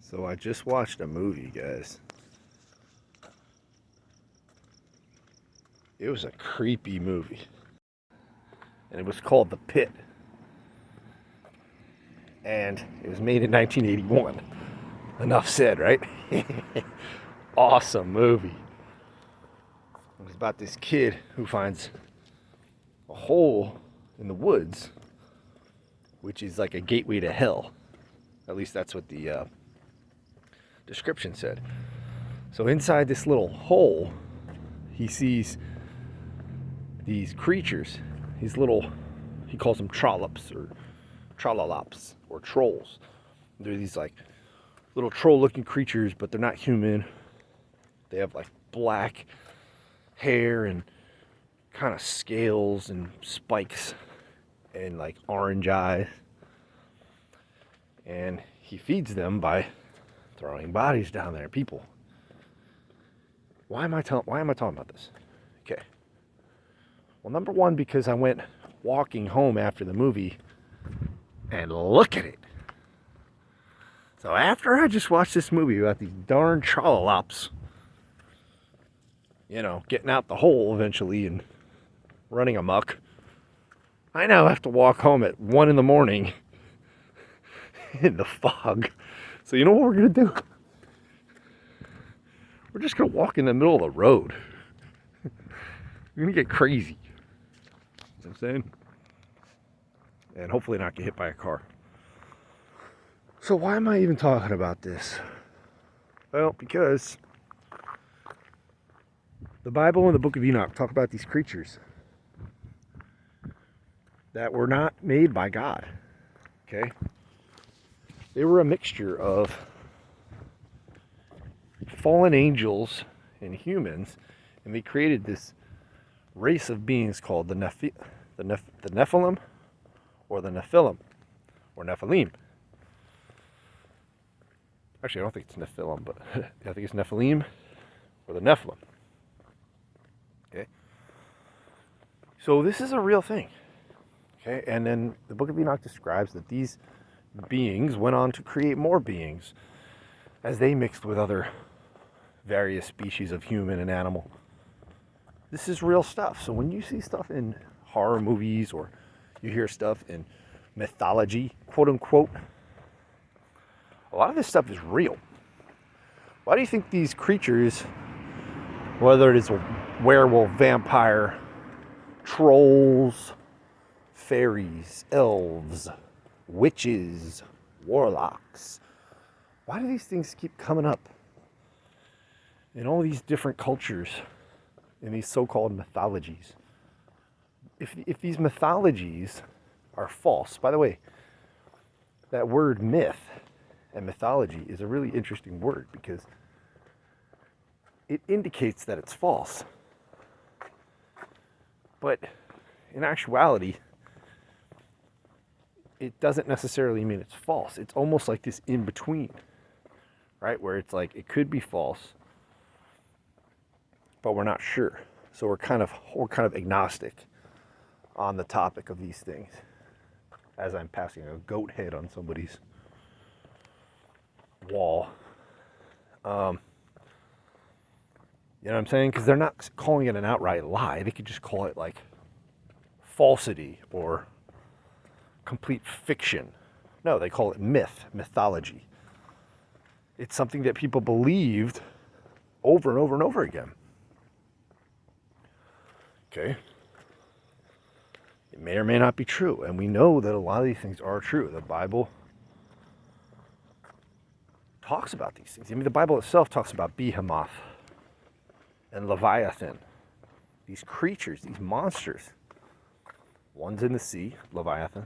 So I just watched a movie, guys. It was a creepy movie. And it was called The Pit. And it was made in 1981. Enough said, right? Awesome movie. It was about this kid who finds a hole in the woods, which is like a gateway to hell. At least that's what the description said. So inside this little hole, he sees these creatures, these little, he calls them trollops or trollops or trolls. They're these like little troll-looking creatures, but they're not human. They have like black hair and kind of scales and spikes and like orange eyes. And he feeds them by throwing bodies down there. People, why am I talking about this? Okay. Well, number one, because I went walking home after the movie and look at it. So after I just watched this movie about these darn trollops, you know, getting out the hole eventually and running amok, I now have to walk home at 1 a.m. in the fog. So you know what we're going to do? We're just going to walk in the middle of the road. We're going to get crazy. You know what I'm saying? And hopefully not get hit by a car. So why am I even talking about this? Well, because the Bible and the book of Enoch talk about these creatures that were not made by God. Okay? They were a mixture of fallen angels and humans, and they created this race of beings called the nephilim or the nephilim or nephilim. Actually, I don't think it's nephilim, but I think it's nephilim or the nephilim. Okay? So this is a real thing. Okay? And then the book of Enoch describes that these beings went on to create more beings as they mixed with other various species of human and animal. This is real stuff. So when you see stuff in horror movies or you hear stuff in mythology, quote unquote, a lot of this stuff is real. Why do you think these creatures, whether it is a werewolf, vampire, trolls, fairies, elves, witches, warlocks, why do these things keep coming up in all these different cultures, in these so-called mythologies? If these mythologies are false, by the way, that word myth and mythology is a really interesting word because it indicates that it's false. But in actuality, it doesn't necessarily mean it's false. It's almost like this in between, right? Where it's like it could be false, but we're not sure. So we're kind of agnostic on the topic of these things. As I'm passing a goat head on somebody's wall, you know what I'm saying? Because they're not calling it an outright lie. They could just call it like falsity or complete fiction. No, they call it mythology. It's something that people believed over and over and over again. Okay? It may or may not be true, and we know that a lot of these things are true. The Bible talks about these things. I mean, the Bible itself talks about Behemoth and Leviathan. These creatures, these monsters. One's in the sea, Leviathan,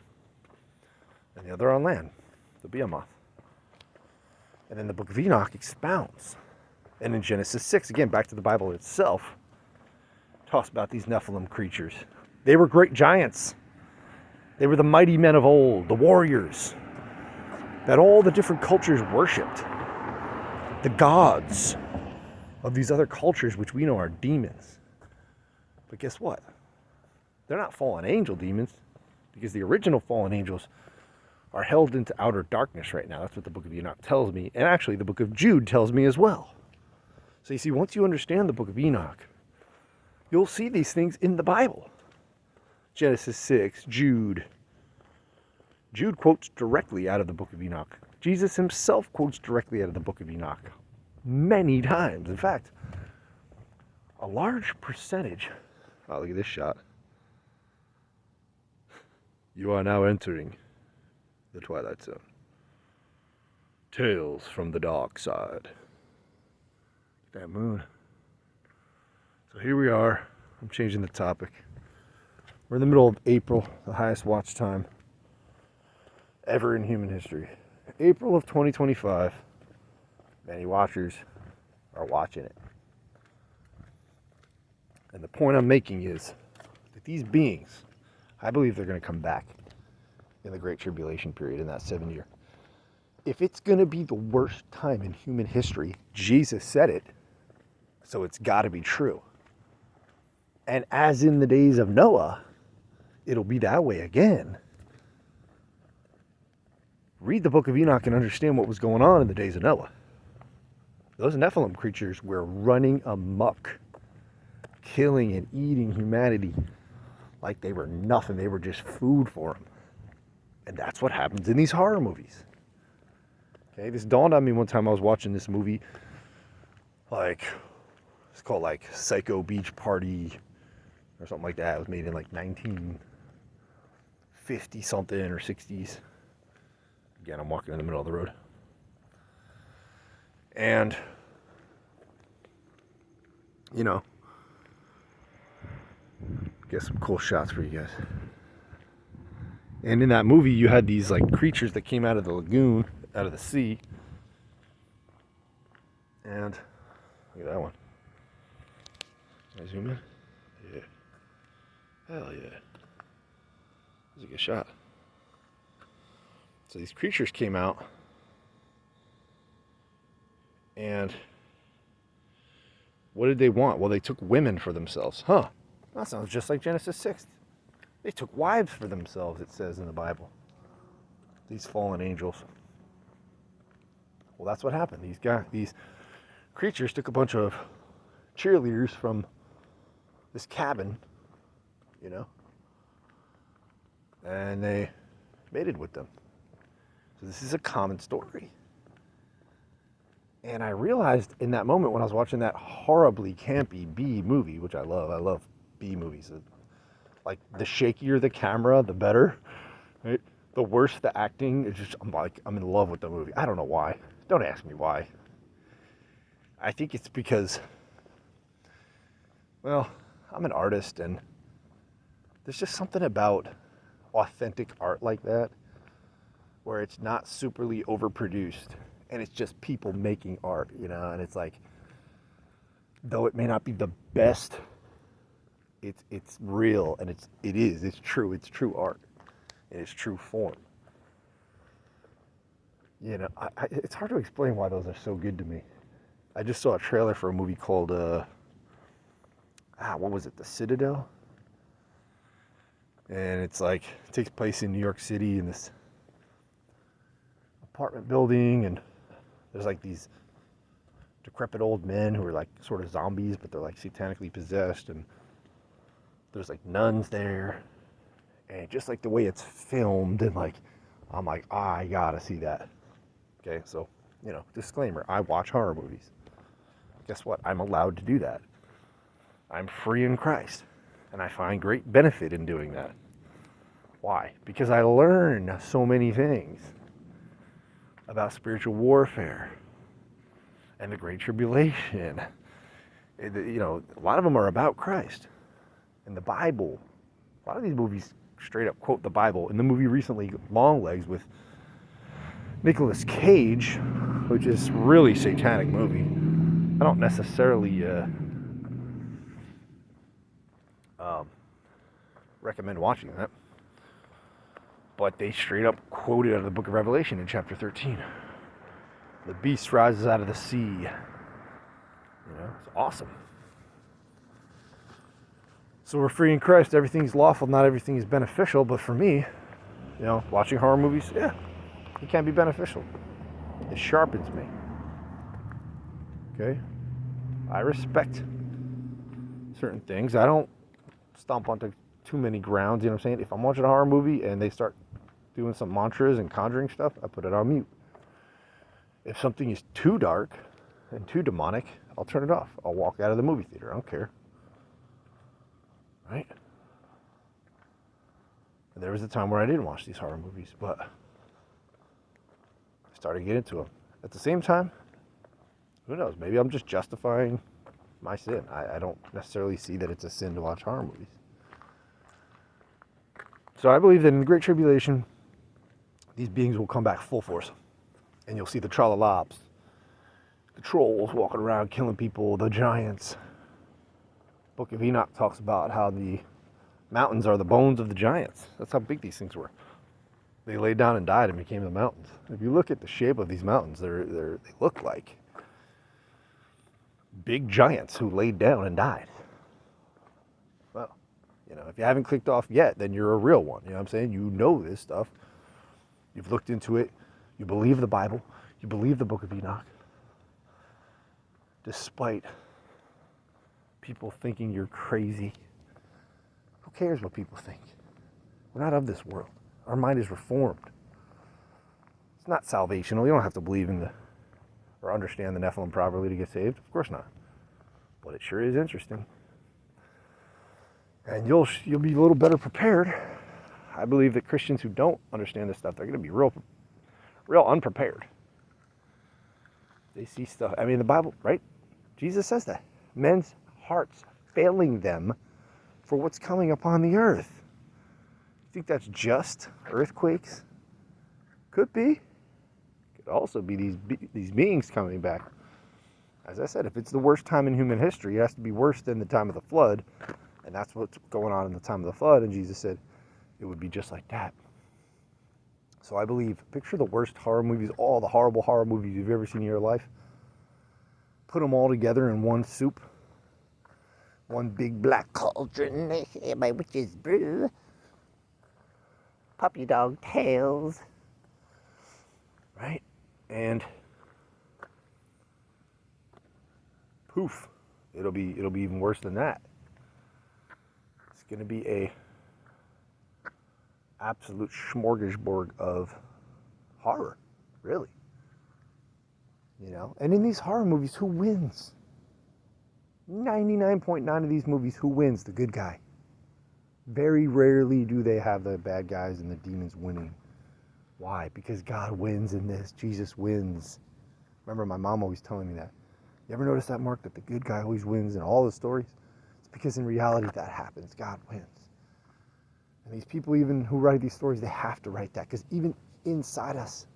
and the other on land, the Behemoth. And then the book of Enoch expounds. And in Genesis 6, again, back to the Bible itself, talks about these Nephilim creatures. They were great giants. They were the mighty men of old, the warriors that all the different cultures worshipped. The gods of these other cultures, which we know are demons. But guess what? They're not fallen angel demons, because the original fallen angels are held into outer darkness right now. That's what the book of Enoch tells me. And actually, the book of Jude tells me as well. So you see, once you understand the book of Enoch, you'll see these things in the Bible. Genesis 6, Jude. Jude quotes directly out of the book of Enoch. Jesus himself quotes directly out of the book of Enoch many times. In fact, a large percentage. Oh, look at this shot. You are now entering the Twilight Zone. Tales from the dark side. That moon. So here we are. I'm changing the topic. We're in the middle of April, the highest watch time ever in human history. April of 2025. Many watchers are watching it. And the point I'm making is that these beings, I believe they're going to come back in the Great Tribulation period, in that 7 year. If it's going to be the worst time in human history, Jesus said it, so it's got to be true. And as in the days of Noah, it'll be that way again. Read the book of Enoch and understand what was going on in the days of Noah. Those Nephilim creatures were running amok, killing and eating humanity like they were nothing. They were just food for them. And that's what happens in these horror movies. Okay, this dawned on me one time. I was watching this movie, it's called like Psycho Beach Party or something like that. It was made in like 1950 something or 60s. Again, I'm walking in the middle of the road. And, you know, get some cool shots for you guys. And in that movie, you had these like creatures that came out of the lagoon, out of the sea. And look at that one. Can I zoom in? Yeah. Hell yeah. That was a good shot. So these creatures came out. And what did they want? Well, they took women for themselves. Huh. That sounds just like Genesis 6. They took wives for themselves, it says in the Bible. These fallen angels. Well, that's what happened. These creatures took a bunch of cheerleaders from this cabin, you know, and they mated with them. So this is a common story. And I realized in that moment when I was watching that horribly campy B movie, which I love B movies. Like, the shakier the camera, the better. Right? The worse the acting. It's just, I'm in love with the movie. I don't know why. Don't ask me why. I think it's because, well, I'm an artist, and there's just something about authentic art like that, where it's not superly overproduced, and it's just people making art, you know, and it's like, though it may not be the best, it's real, and it's true art, and it's true form. You know, it's hard to explain why those are so good to me. I just saw a trailer for a movie called, what was it, The Citadel? And it's like, it takes place in New York City in this apartment building, and there's like these decrepit old men who are like sort of zombies, but they're like satanically possessed, and there's like nuns there, and just like the way it's filmed, and like, I'm like, I gotta see that. Okay, so, you know, disclaimer, I watch horror movies. Guess what? I'm allowed to do that. I'm free in Christ, and I find great benefit in doing that. Why? Because I learn so many things about spiritual warfare and the Great Tribulation. You know, a lot of them are about Christ and the Bible. A lot of these movies straight up quote the Bible. In the movie recently, Longlegs, with Nicolas Cage, which is a really satanic movie. I don't necessarily recommend watching that. But they straight up quoted out of the book of Revelation in chapter 13. The beast rises out of the sea. You know, it's awesome. So we're free in Christ. Everything's lawful. Not everything is beneficial. But for me, You know, watching horror movies, yeah, it can be beneficial. It sharpens me. Okay? I respect certain things. I don't stomp onto too many grounds, you know what I'm saying? If I'm watching a horror movie and they start doing some mantras and conjuring stuff, I put it on mute. If something is too dark and too demonic, I'll turn it off. I'll walk out of the movie theater. I don't care. Right? And there was a time where I didn't watch these horror movies, but I started to get into them. At the same time, who knows? Maybe I'm just justifying my sin. I don't necessarily see that it's a sin to watch horror movies. So I believe that in the Great Tribulation, these beings will come back full force. And you'll see the Trollops, the trolls walking around killing people, the giants. Book of Enoch talks about how the mountains are the bones of the giants. That's how big these things were. They laid down and died and became the mountains. If you look at the shape of these mountains, they look like big giants who laid down and died. Well, you know, if you haven't clicked off yet, then you're a real one. You know what I'm saying? You know this stuff. You've looked into it. You believe the Bible. You believe the Book of Enoch. Despite people thinking you're crazy. Who cares what people think? We're not of this world. Our mind is reformed. It's not salvational. You don't have to believe in or understand the Nephilim properly to get saved. Of course not. But it sure is interesting. And you'll be a little better prepared. I believe that Christians who don't understand this stuff, they're going to be real unprepared. They see stuff. I mean, the Bible, right? Jesus says that. Men's hearts failing them for what's coming upon the earth. You think that's just earthquakes? Could be. Could also be these beings coming back. As I said, if it's the worst time in human history, it has to be worse than the time of the flood. And that's what's going on in the time of the flood. And Jesus said it would be just like that. So I believe, picture the worst horror movies, all the horrible horror movies you've ever seen in your life. Put them all together in one soup. One big black cauldron. My witch's brew. Puppy dog tails. Right? And poof. It'll be even worse than that. It's going to be a absolute smorgasbord of horror, really. You know, and in these horror movies, who wins? 99.9 of these movies, who wins? The good guy. Very rarely do they have the bad guys and the demons winning. Why? Because God wins in this. Jesus wins. Remember my mom always telling me that. You ever notice that, Mark, that the good guy always wins in all the stories? It's because in reality that happens. God wins. And these people even who write these stories, they have to write that. Because even inside us,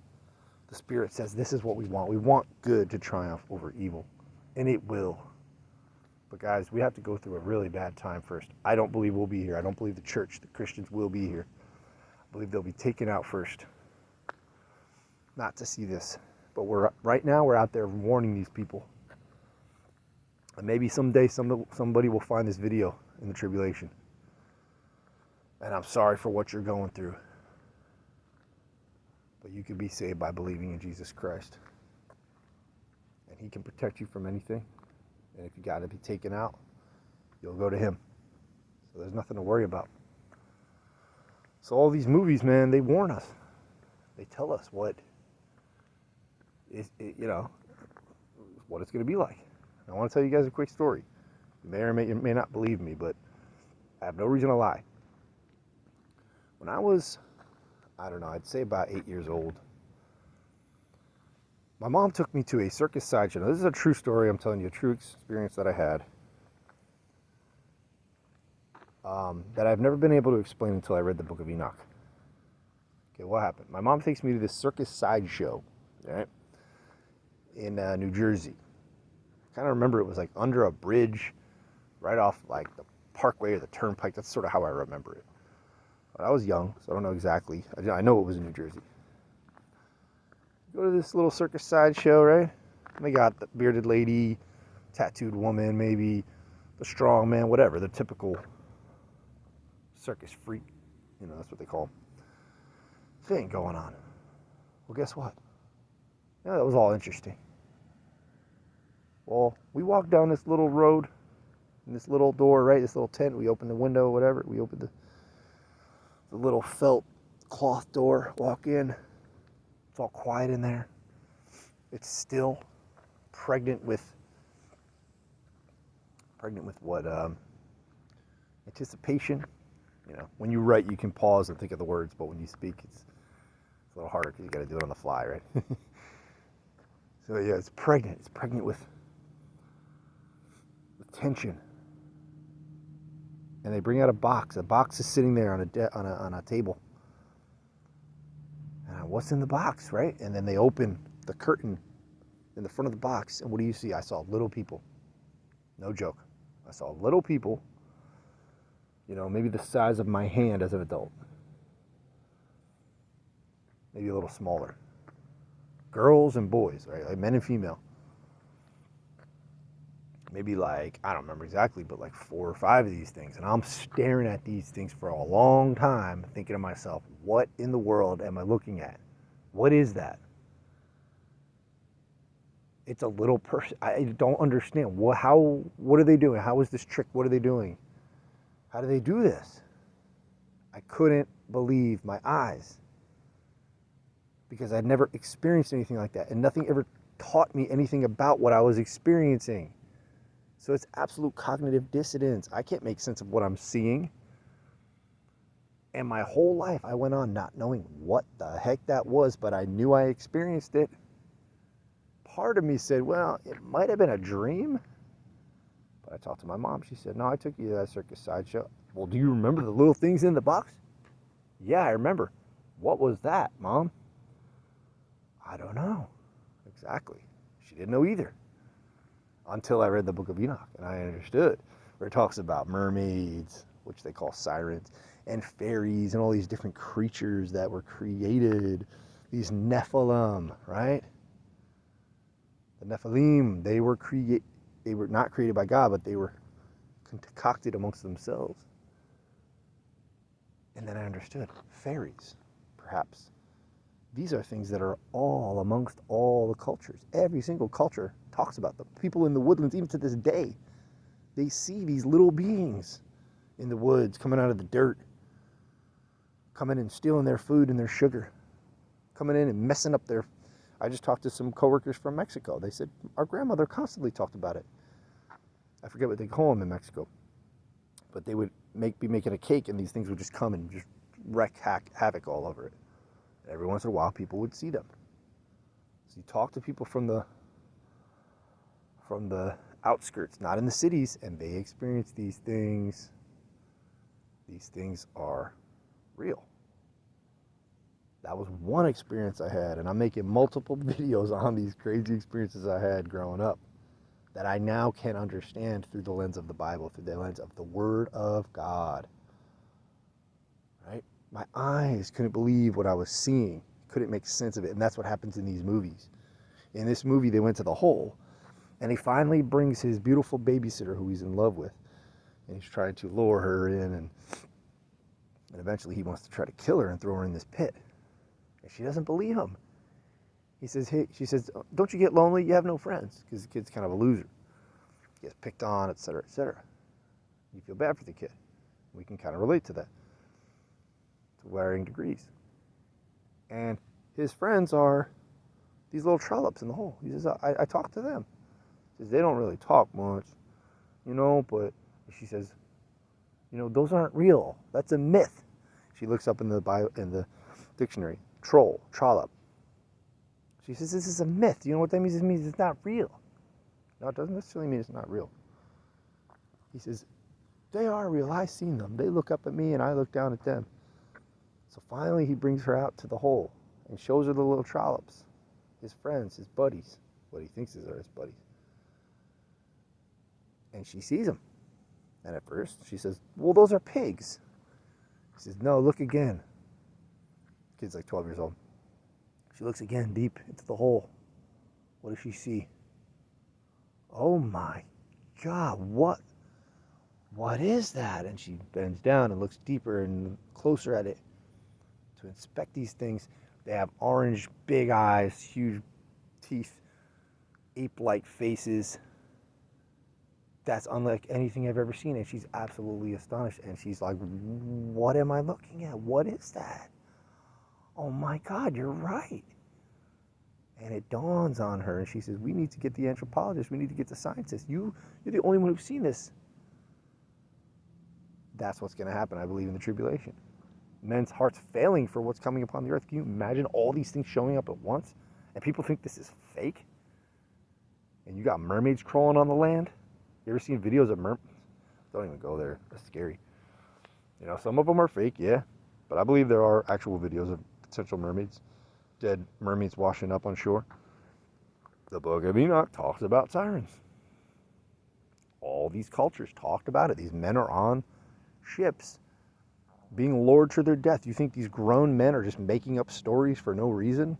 the Spirit says this is what we want. We want good to triumph over evil. And it will. But guys, we have to go through a really bad time first. I don't believe we'll be here. I don't believe the church, the Christians will be here. I believe they'll be taken out first. Not to see this. But right now we're out there warning these people. And maybe someday somebody will find this video in the tribulation. And I'm sorry for what you're going through. But you can be saved by believing in Jesus Christ. And He can protect you from anything. And if you got to be taken out, you'll go to Him. So there's nothing to worry about. So all these movies, man, they warn us. They tell us what it's going to be like. I want to tell you guys a quick story. You may or may not believe me, but I have no reason to lie. When I was, I'd say about 8 years old, my mom took me to a circus sideshow. Now, this is a true story. I'm telling you a true experience that I had that I've never been able to explain until I read the Book of Enoch. Okay, what happened? My mom takes me to this circus sideshow, right, in New Jersey. I kind of remember it was like under a bridge, right off like the Parkway or the Turnpike. That's sort of how I remember it. But I was young, so I don't know exactly. I know it was in New Jersey. Go to this little circus sideshow, right? And they got the bearded lady, tattooed woman, maybe the strong man, whatever, the typical circus freak. You know, that's what they call them. thing going on. Well, guess what? Yeah, that was all interesting. Well, we walked down this little road, in this little door, right? This little tent. We opened the window, whatever. We opened the little felt cloth door. Walk in. It's all quiet in there. It's still pregnant with what? Anticipation. You know, when you write, you can pause and think of the words, but when you speak, it's a little harder because you got to do it on the fly, right? So yeah, it's pregnant. It's pregnant with tension. And they bring out a box. A box is sitting there on a table. And what's in the box, right? And then they open the curtain in the front of the box, and what do you see? I saw little people. No joke. I saw little people, maybe the size of my hand as an adult. Maybe a little smaller. Girls and boys, right? Like men and female. Maybe I don't remember exactly, but 4 or 5 of these things. And I'm staring at these things for a long time, thinking to myself, what in the world am I looking at? What is that? It's a little person. I don't understand. What are they doing? How is this trick? What are they doing? How do they do this? I couldn't believe my eyes because I'd never experienced anything like that, and nothing ever taught me anything about what I was experiencing. So it's absolute cognitive dissonance. I can't make sense of what I'm seeing. And my whole life I went on not knowing what the heck that was, but I knew I experienced it. Part of me said, well, it might have been a dream. But I talked to my mom. She said, no, I took you to that circus sideshow. Well, do you remember the little things in the box? Yeah, I remember. What was that, Mom? I don't know. Exactly. She didn't know either. Until I read the book of Enoch, and I understood. Where it talks about mermaids, which they call sirens, and fairies, and all these different creatures that were created. These nephilim, right? The nephilim, they were not created by God, but they were concocted amongst themselves. And then I understood. Fairies, perhaps. These are things that are all amongst all the cultures. Every single culture talks about them. People in the woodlands, even to this day, they see these little beings in the woods coming out of the dirt, coming and stealing their food and their sugar, coming in and messing up their... I just talked to some coworkers from Mexico. They said, our grandmother constantly talked about it. I forget what they call them in Mexico. But they would be making a cake, and these things would just come and just wreak havoc all over it. Every once in a while, people would see them. So you talk to people from the outskirts, not in the cities, and they experience these things. These things are real. That was one experience I had, and I'm making multiple videos on these crazy experiences I had growing up that I now can understand through the lens of the Bible, through the lens of the Word of God. Right? My eyes couldn't believe what I was seeing, couldn't make sense of it, and that's what happens in these movies. In this movie, they went to the hole, and he finally brings his beautiful babysitter who he's in love with, and he's trying to lure her in, and eventually he wants to try to kill her and throw her in this pit. And she doesn't believe him. She says, don't you get lonely? You have no friends, because the kid's kind of a loser. He gets picked on, etc., etc. You feel bad for the kid. We can kind of relate to that, to varying degrees. And his friends are these little trollops in the hole. He says, I talk to them. He says, they don't really talk much, but she says, those aren't real. That's a myth. She looks up in the dictionary, trollop. She says, this is a myth. You know what that means? It means it's not real. No, it doesn't necessarily mean it's not real. He says, they are real. I've seen them. They look up at me and I look down at them. So finally he brings her out to the hole and shows her the little trollops, his friends, his buddies, what he thinks are his buddies. And she sees them. And at first she says, well, those are pigs. He says, no, look again. The kid's like 12 years old. She looks again deep into the hole. What does she see? Oh my God, what is that? And she bends down and looks deeper and closer at it. to inspect these things. They have orange, big eyes, huge teeth, ape-like faces. That's unlike anything I've ever seen, and she's absolutely astonished. And she's like, what am I looking at? What is that? Oh my God, you're right. And it dawns on her, and she says, we need to get the anthropologists, we need to get the scientists. You're the only one who's seen this. That's what's going to happen, I believe, in the tribulation. Men's hearts failing for what's coming upon the earth. Can you imagine all these things showing up at once? And people think this is fake? And you got mermaids crawling on the land? You ever seen videos of mermaids? Don't even go there. That's scary. You know, some of them are fake, yeah. But I believe there are actual videos of potential mermaids. Dead mermaids washing up on shore. The book of Enoch talks about sirens. All these cultures talked about it. These men are on ships being lured to their death. You think these grown men are just making up stories for no reason?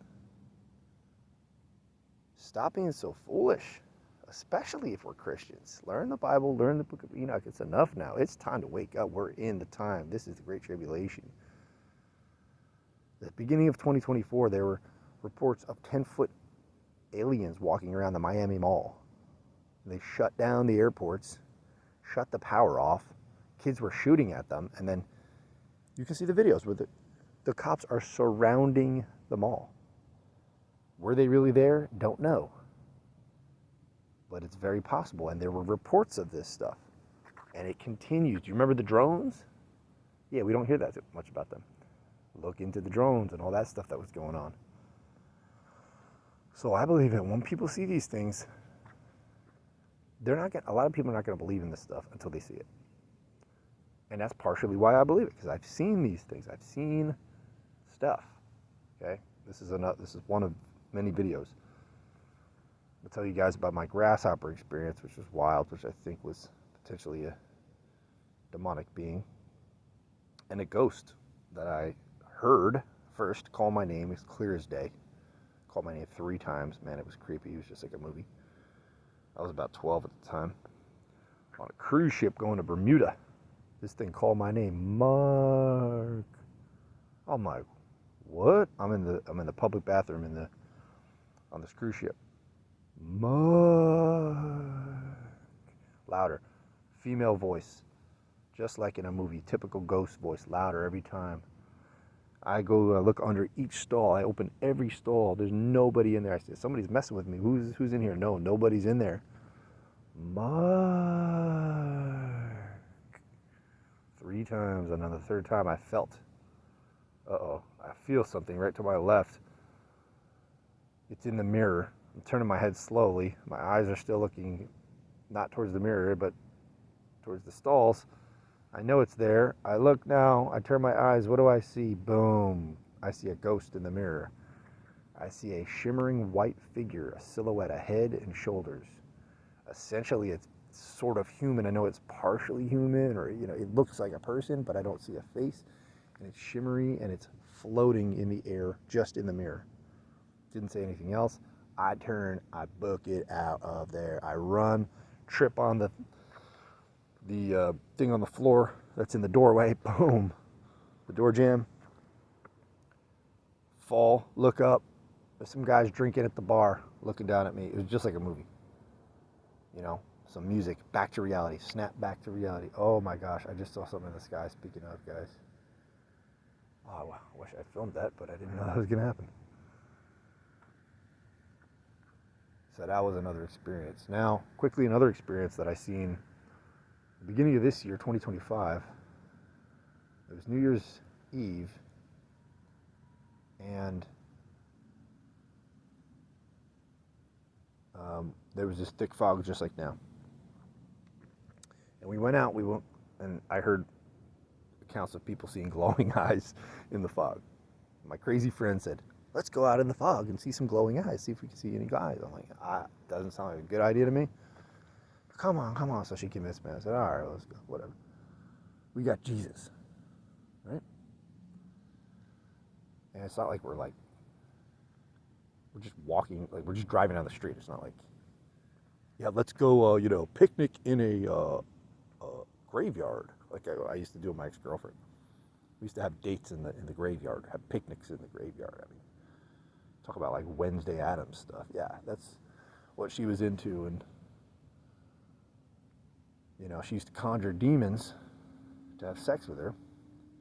Stop being so foolish, especially if we're Christians. Learn the Bible, learn the book of Enoch. It's enough now. It's time to wake up. We're in the time. This is the Great Tribulation. At the beginning of 2024, there were reports of 10-foot aliens walking around the Miami Mall. They shut down the airports, shut the power off. Kids were shooting at them, and then you can see the videos where the cops are surrounding the mall. Were they really there? Don't know. But it's very possible, and there were reports of this stuff. And it continues. Do you remember the drones? Yeah, we don't hear that much about them. Look into the drones and all that stuff that was going on. So I believe that when people see these things, a lot of people are not going to believe in this stuff until they see it. And that's partially why I believe it, because I've seen these things. I've seen stuff. Okay? This is one of many videos. I'll tell you guys about my grasshopper experience, which was wild, which I think was potentially a demonic being. And a ghost that I heard first call my name. It's clear as day. Called my name 3 times. Man, it was creepy. It was just like a movie. I was about 12 at the time. On a cruise ship going to Bermuda. This thing called my name, Mark. I'm like, what? I'm in the public bathroom on this cruise ship. Mark. Louder. Female voice. Just like in a movie. Typical ghost voice. Louder every time. I go look under each stall. I open every stall. There's nobody in there. I say, somebody's messing with me. Who's in here? No, nobody's in there. Mark. 3 times, and on the 3rd time I felt, I feel something right to my left. It's in the mirror. I'm turning my head slowly. My eyes are still looking not towards the mirror, but towards the stalls. I know it's there. I look now. I turn my eyes. What do I see? Boom. I see a ghost in the mirror. I see a shimmering white figure, a silhouette, a head and shoulders. Essentially, it's sort of human. I know it's partially human, or it looks like a person, but I don't see a face. And it's shimmery, and it's floating in the air, just in the mirror. Didn't say anything else. I turn, I book it out of there. I run, trip on the thing on the floor that's in the doorway. Boom, the door jam. Fall, look up. There's some guys drinking at the bar, looking down at me. It was just like a movie. Some music, back to reality, snap back to reality. Oh my gosh, I just saw something in the sky. Speaking of, guys. Oh, wow. I wish I filmed that, but I didn't know that was going to happen. So that was another experience. Now, quickly, another experience that I seen the beginning of this year, 2025. It was New Year's Eve, and there was this thick fog just like now. And we went, and I heard accounts of people seeing glowing eyes in the fog. My crazy friend said, let's go out in the fog and see some glowing eyes, see if we can see any eyes. I'm like, doesn't sound like a good idea to me. Come on. So she convinced me. I said, all right, let's go, whatever. We got Jesus, right? And it's not like we're just walking, like we're just driving down the street. It's not like, yeah, let's go, picnic in a graveyard, like I used to do with my ex-girlfriend. We used to have dates in the graveyard, have picnics in the graveyard. I mean, talk about like Wednesday Addams stuff. Yeah, that's what she was into. And, you know, she used to conjure demons to have sex with her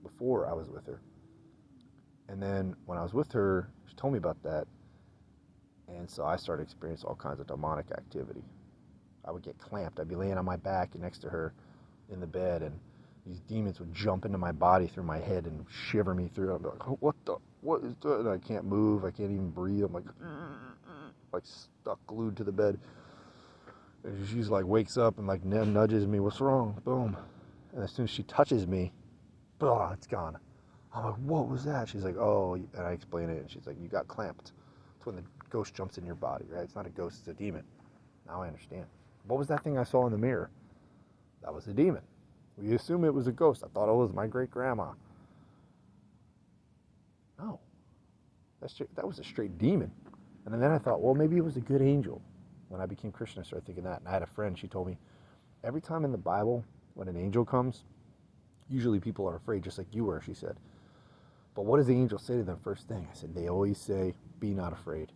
before I was with her. And then when I was with her, she told me about that. And so I started experiencing all kinds of demonic activity. I would get clamped. I'd be laying on my back next to her in the bed, and these demons would jump into my body through my head and shiver me through. I'd be like, what is that? And I can't move. I can't even breathe. I'm like stuck glued to the bed. And she's like wakes up and like nudges me. What's wrong? Boom. And as soon as she touches me, it's gone. I'm like, what was that? She's like, oh, and I explain it, and she's like, you got clamped. It's when the ghost jumps in your body, right? It's not a ghost, it's a demon. Now I understand. What was that thing I saw in the mirror? That was a demon. We assume it was a ghost. I thought it was my great-grandma. No. That was a straight demon. And then I thought, well, maybe it was a good angel. When I became Christian, I started thinking that. And I had a friend, she told me, every time in the Bible, when an angel comes, usually people are afraid, just like you were, she said. But what does the angel say to them first thing? I said, they always say, be not afraid.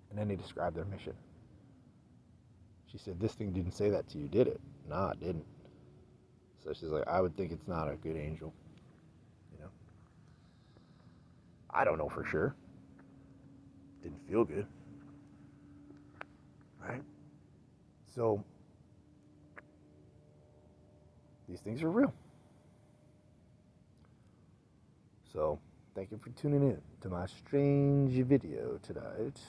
And then they describe their mission. She said, this thing didn't say that to you, did it? No, it didn't. So she's like, I would think it's not a good angel. You know? I don't know for sure. Didn't feel good. Right? So, these things are real. So, thank you for tuning in to my strange video tonight.